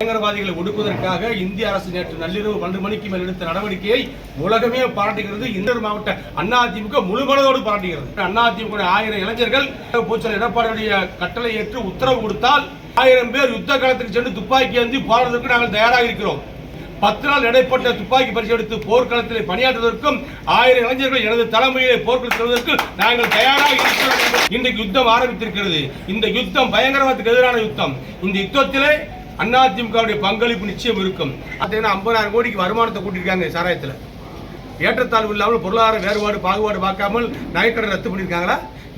பயங்கரவாதிகளை ஒடுக்குவதற்காக இந்திய அரசு நேற்று நள்ளிரவு 12 மணிக்கு மேல் எடுத்த நடவடிக்கையை உலகமே பாராட்டுகிறது. இந்தூர் மாவட்ட அதிமுக முழுமனதோடு பாராட்டுகிறது. அதிமுக 1000 இளைஞர்கள் பூச்சல் எடப்பாடியுடைய கட்டளை ஏற்று உத்தரவு கொடுத்தால் 1000 பேர் யுத்த காலத்துக்கு சென்று துப்பாக்கி ஏந்தி போராடுவதற்கு நாங்கள் தயாராக இருக்கிறோம். 10 நாள் இடைப்பட்ட துப்பாக்கி பரிசு எடுத்து போர்க்களத்தில் பணியாற்றுவதற்கும் 1000 இளைஞர்கள் எனது தலைமையிலே போர்க்களத்தில் செல்வதற்கு நாங்கள் தயாராக இருக்கிறோம். இன்றைக்கு யுத்தம் ஆரம்பித்திருக்கிறது. இந்த யுத்தம் பயங்கரவாதத்துக்கு எதிரான யுத்தம். இந்த யுத்தத்திலே அதிமுகவுடைய பங்களிப்பு நிச்சயம் இருக்கும். 50,000 கோடிக்கு வருமானத்தை கூட்டியிருக்காங்க. சாராயத்தில் ஏற்றத்தாழ்வு இல்லாமல் பொருளாதார வேறுபாடு பாகுபாடு பார்க்காமல் நகைக்கடை ரத்து பண்ணியிருக்காங்களா?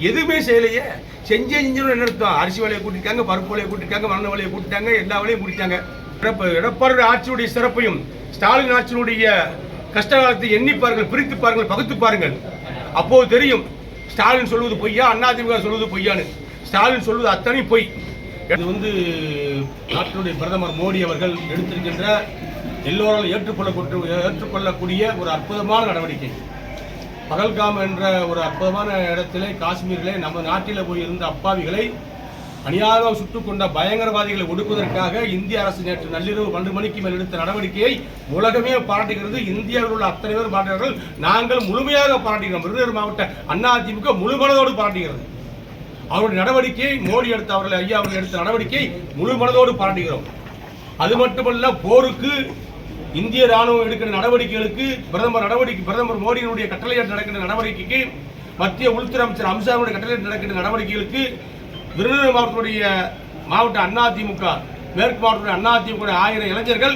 எதுவுமே செய்யலையே. செஞ்சு என்ன அர்த்தம்? அரிசி விலையை கூட்டிருக்காங்க, பருப்பு விலையை கூட்டிருக்காங்க, மண்ண விலையை கூட்டிட்டாங்க, எல்லா விலையும் கூட்டிட்டாங்க. எடப்பாடி ஆட்சியுடைய சிறப்பையும் ஸ்டாலின் ஆட்சியுடைய கஷ்டகாலத்தை எண்ணிப்பார்கள், பிரித்து பாருங்கள், பகுத்து பாருங்கள். அப்போது தெரியும் ஸ்டாலின் சொல்வது பொய்யா, அதிமுக சொல்வது பொய்யான்னு. ஸ்டாலின் சொல்வது அத்தனை பொய். இது நாட்டினுடைய பிரதமர் மோடி அவர்கள் எடுத்திருக்கின்ற எல்லோராலும் ஏற்றுக்கொள்ளக்கூடிய ஒரு அற்புதமான நடவடிக்கை. பகல்காம் என்ற ஒரு அற்புதமான இடத்திலே காஷ்மீரிலே நம்ம நாட்டில் போய் இருந்த அப்பாவிகளை அநியாயமாக சுட்டுக் கொண்ட பயங்கரவாதிகளை ஒடுக்குவதற்காக இந்திய அரசு நேற்று நள்ளிரவு 12 மணிக்கு மேல் எடுத்த நடவடிக்கையை உலகமே பாராட்டுகிறது. இந்தியாவில் உள்ள அத்தனை பேர் பாராட்டுகிறார்கள். நாங்கள் முழுமையாக பாராட்டுகிறோம். விருதுநகர் மாவட்ட அதிமுக முழுமனதோடு பாராட்டுகிறது. அவருடைய நடவடிக்கையை மோடி எடுத்த ஐயா அவர்கள் எடுத்த நடவடிக்கையை முழு மனதோடு பாராட்டுகிறோம். அது மட்டுமல்ல, போருக்கு இந்திய ராணுவம் எடுக்கிற நடவடிக்கைகளுக்கு பிரதமர் மோடியினுடைய கட்டளையிட்டு நடக்கின்ற நடவடிக்கைக்கு, மத்திய உள்துறை அமைச்சர் அமித்ஷாவுடைய கட்டளையிட்டு நடக்கின்ற நடவடிக்கைகளுக்கு விருதுநகர் மாவட்ட அதிமுக மேற்கு மாவட்ட அதிமுக 1000 இளைஞர்கள்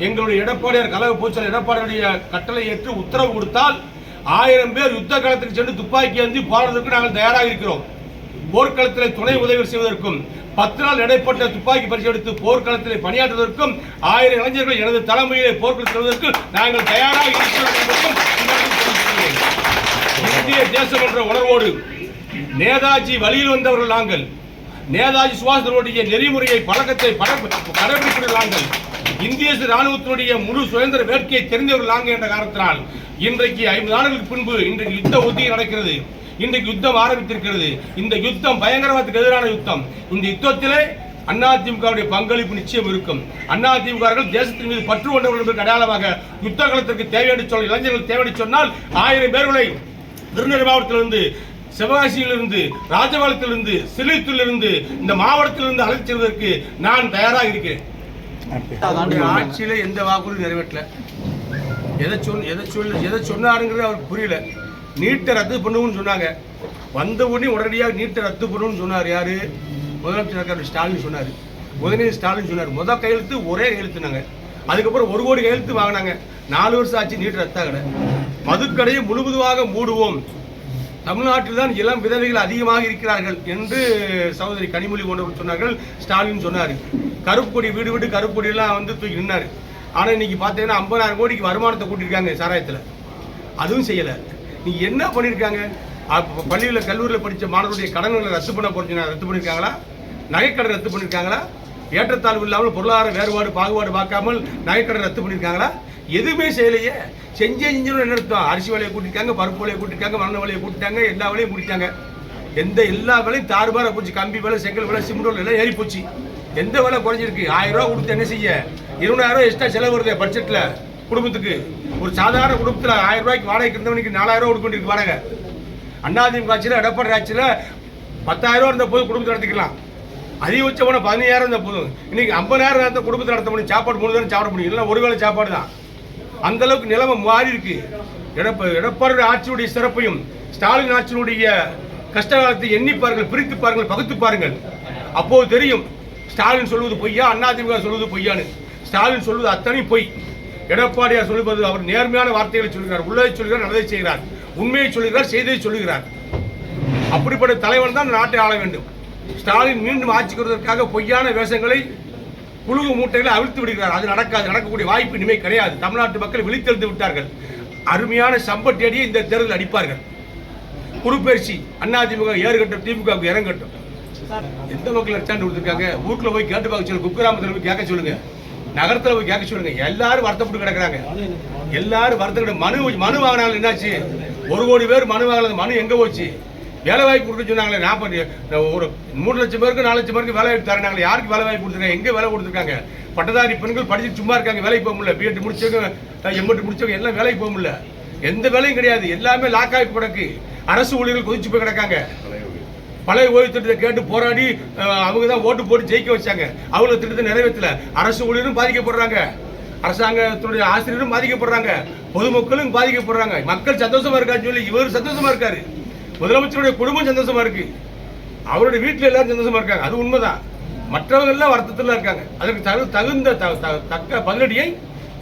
எங்களுடைய எடப்பாடியார் கழக பூச்சல் எடப்பாடியுடைய கட்டளை ஏற்று உத்தரவு கொடுத்தால் 1000 பேர் யுத்த காலத்துக்கு சென்று துப்பாக்கி ஏந்தி போராடுவதற்கு நாங்கள் தயாராக இருக்கிறோம். போர்க்களத்தில் துணை உதவி செய்வதற்கும் 10 நாள் இடைப்பட்ட துப்பாக்கி பரிசு எடுத்து போர்க்களத்தில் பணியாற்றுவதற்கும் 1000 இளைஞர்கள் எனது தலைமையிலே போர்க்களத்தில் செல்வதற்கு நாங்கள் தயாராக இருக்கிறோம் என்பதற்கும் இந்திய தேசம் என்ற உணர்வோடு நேதாஜி வழியில் வந்தவர்கள் நாங்கள். நேதாஜி சுபாஷனுடைய நெறிமுறையை பழக்கத்தை கடைபிடிக்கிற நாங்கள். இந்திய ராணுவத்தினுடைய முழு சுதந்திர வேட்கையை தெரிந்தவர்கள் நாங்கள் என்ற காரணத்தினால் இன்றைக்கு 50 ஆண்டுகளுக்கு பின்பு இன்றைக்கு யுத்த உத்தியை நடக்கிறது. இன்றைக்கு யுத்தம் ஆரம்பித்திருக்கிறது. இந்த யுத்தம் பயங்கரவாதத்துக்கு எதிரான யுத்தம். இந்த யுத்தத்திலே அதிமுகவுடைய பங்களிப்பு நிச்சயம் இருக்கும். அதிமுக தேசத்தின் மீது பற்று கொண்டவர்கள் என்பதற்கு அடையாளமாக யுத்த காலத்திற்கு தேவையான இளைஞர்கள் தேவையான சொன்னால் 1000 பேர்களை விருதுநகர் மாவட்டத்திலிருந்து, சிவகாசியிலிருந்து, ராஜபாளையத்திலிருந்து, சிலித்தூரிலிருந்து, இந்த மாவட்டத்திலிருந்து அழைத்து செல்வதற்கு நான் தயாராக இருக்கிறேன். ஆட்சியில எந்த வாக்குறுதி நிறைவேற்றல. எதை சொன்னாருங்கிறது அவருக்கு புரியல. நீட்டை ரத்து பண்ணுவோம்னு சொன்னாங்க. வந்த உடனே உடனடியாக நீட்டை ரத்து பண்ணுவோம்னு சொன்னார். யாரு? முதலமைச்சர் ஸ்டாலின் சொன்னார். உதயநிதி ஸ்டாலின் சொன்னார். முதல் கையெழுத்து ஒரே கையெழுத்துனாங்க. அதுக்கப்புறம் 1 கோடி கையெழுத்து வாங்கினாங்க. 4 வருஷம் ஆச்சு நீட்டு ரத்தாகலை. மதுக்கடையை முழுவதுமாக மூடுவோம். தமிழ்நாட்டில் தான் இளம் விதவைகள் அதிகமாக இருக்கிறார்கள் என்று சகோதரி கனிமொழி போன்றவர் சொன்னார்கள். ஸ்டாலின் சொன்னார். கருப்பு கொடி வீடு வீடு கருப்பு கொடியெல்லாம் தூக்கி நின்னார். ஆனால் இன்னைக்கு பார்த்தீங்கன்னா 50,000 கோடிக்கு வருமானத்தை கூட்டியிருக்காங்க சாராயத்தில். அதுவும் செய்யலை. நீ என்ன பண்ணியிருக்காங்க? பள்ளியில் கல்லூரியில் படித்த மாணவருடைய கடன்களை ரத்து பண்ணியிருக்காங்களா? நகைக்கடை ரத்து பண்ணியிருக்காங்களா? ஏற்றத்தாழ்வு இல்லாமல் பொருளாதார வேறுபாடு பாகுபாடு பார்க்காமல் நகைக்கடை ரத்து பண்ணியிருக்காங்களா? எதுவுமே செய்யலையே. செஞ்சு என்ன அர்த்தம்? அரிசி விலையை கூட்டிருக்காங்க, பருப்பு விலையை கூட்டிருக்காங்க, மண்ண விலையை கூட்டிட்டாங்க, எல்லா விலையும் கூட்டிட்டாங்க. எல்லா விலையும் தாறுபாறாக போச்சு. கம்பி விலை, செங்கல் விலை, சிமெண்ட் எல்லாம் ஏறி போச்சு. எந்த விலை குறைஞ்சிருக்கு? 1000 ரூபா கொடுத்து என்ன செய்ய? 20,000 ரூபா எக்ஸ்ட்ரா செலவு வருது பட்ஜெட்டில் குடும்பத்துக்கு. ஒரு சாதாரண குடும்பத்தில் 1000 ரூபாய்க்கு வாடகைக்கு இருந்தவனுக்கு 4000 ரூபா கொடுக்க வாடகை. அதிமுக ஆட்சியில், எடப்பாடி ஆட்சியில் 10,000 ரூபா இருந்த போது குடும்பத்தை நடத்திக்கலாம். அதிகபட்சம் போனால் 15,000 இருந்த போதும். இன்னைக்கு 50,000 நேரத்தை குடும்பத்தை நடத்த முடியும். சாப்பாடு 3 நேரம் சாப்பிட முடியும். இல்லை ஒருவேளை சாப்பாடு தான். அந்த அளவுக்கு நிலைமை மாறி இருக்கு. எடப்பாடி ஆட்சியுடைய சிறப்பையும் ஸ்டாலின் ஆட்சியுடைய கஷ்டகாலத்தை எண்ணிப்பார்கள், பிரித்து பாருங்கள், பகுத்து பாருங்கள். அப்போது தெரியும் ஸ்டாலின் சொல்வது பொய்யா, அதிமுக சொல்வது பொய்யான்னு. ஸ்டாலின் சொல்வது அத்தனை பொய். எடப்பாடியார் சொல்லுவது அவர் நேர்மையான வார்த்தைகளை சொல்கிறார், உள்ளதை சொல்கிறார், நல்லதை செய்கிறார், உண்மையை சொல்கிறார், செய்தியை சொல்லுகிறார். அப்படிப்பட்ட தலைவன் தான் நாட்டை ஆள வேண்டும். ஸ்டாலின் மீண்டும் ஆட்சிக்கு வருவதற்காக பொய்யான வேஷங்களை புழுகு மூட்டைகளை அவிழ்த்து விடுகிறார். அது நடக்காது. நடக்கக்கூடிய வாய்ப்பு இனிமே கிடையாது. தமிழ்நாட்டு மக்கள் விழித்தெழுந்து விட்டார்கள். அருமையான சம்பட்டியடியை இந்த தேர்தல் அடிப்பார்கள். குறுப்பெயர்ச்சி அதிமுக ஏறுகட்டும், திமுகவுக்கு இறங்கட்டும். எந்த மக்கள் அடிச்சாண்டு கொடுத்துருக்காங்க? வீட்டில் போய் கேட்டு பார்க்க சொல்லுங்க, குக்கிராமத்தில் போய் கேட்க சொல்லுங்க, நகரத்தில் போய் கேட்க சொல்லுங்க. எல்லாரும் வருத்தப்பட்டு கிடக்குறாங்க. எல்லாரும் வருத்தப்பட்டு மனு வாங்கினாலும் என்னாச்சு? 1 கோடி பேர் மனு வாங்கல. மனு எங்க போச்சு? வேலை வாய்ப்பு கொடுக்க சொன்னாங்களே. ஒரு 3 லட்சம் பேருக்கு 4 லட்சம் பேருக்கு வேலை வாய்ப்பு தரனாங்களே. யாருக்கு வேலை வாய்ப்பு கொடுத்துருக்காங்க? எங்கே வேலை கொடுத்துருக்காங்க? பட்டதாரி பெண்கள் படிச்சு சும்மா இருக்காங்க, வேலைக்கு போக முடியல. பிஎட் முடிச்சவங்க, எம்எட் முடிச்சவங்க எல்லாம் வேலைக்கு போக முடியல. எந்த வேலையும் கிடையாது, எல்லாமே லாக் ஆகி கிடக்கு. அரசு ஊழியர்கள் கொதிச்சு போய் கிடக்காங்க. பழைய ஓய்வு திட்டத்தை கேட்டு போராடி அவங்க தான் ஓட்டு போட்டு ஜெயிக்க வச்சாங்க. அவங்க திட்டத்தை நிறைவேற்றல. அரசு ஊழியரும் பாதிக்கப்படுறாங்க, அரசாங்கத்துடைய ஆசிரியரும் பாதிக்கப்படுறாங்க, பொதுமக்களும் பாதிக்கப்படுறாங்க. மக்கள் சந்தோஷமா இருக்கான்னு சொல்லி இவர் சந்தோஷமா இருக்காரு. முதலமைச்சருடைய குடும்பம் சந்தோஷமா இருக்கு, அவருடைய வீட்டில் எல்லாரும் சந்தோஷமா இருக்காங்க. அது உண்மைதான். மற்றவங்க எல்லாம் வருத்தத்தில் இருக்காங்க. அதற்கு தகுந்த தக்க பதிலடியை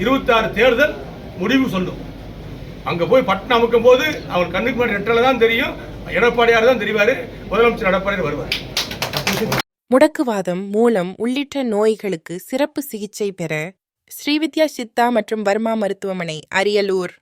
26 தேர்தல் முடிவு சொல்லும். அங்க போய் பட்டம் அமுக்கும் போது அவர் கண்ணுக்கு முன்னாடி ரெட்டல தான் தெரியும், எடப்பாடியார் தான் தெரிவாரு, முதலமைச்சர் எடப்பாடியார் வருவார். முடக்குவாதம், மூலம் உள்ளிட்ட நோய்களுக்கு சிறப்பு சிகிச்சை பெற ஸ்ரீவித்யா சித்தா மற்றும் வர்மா மருத்துவமனை, அரியலூர்.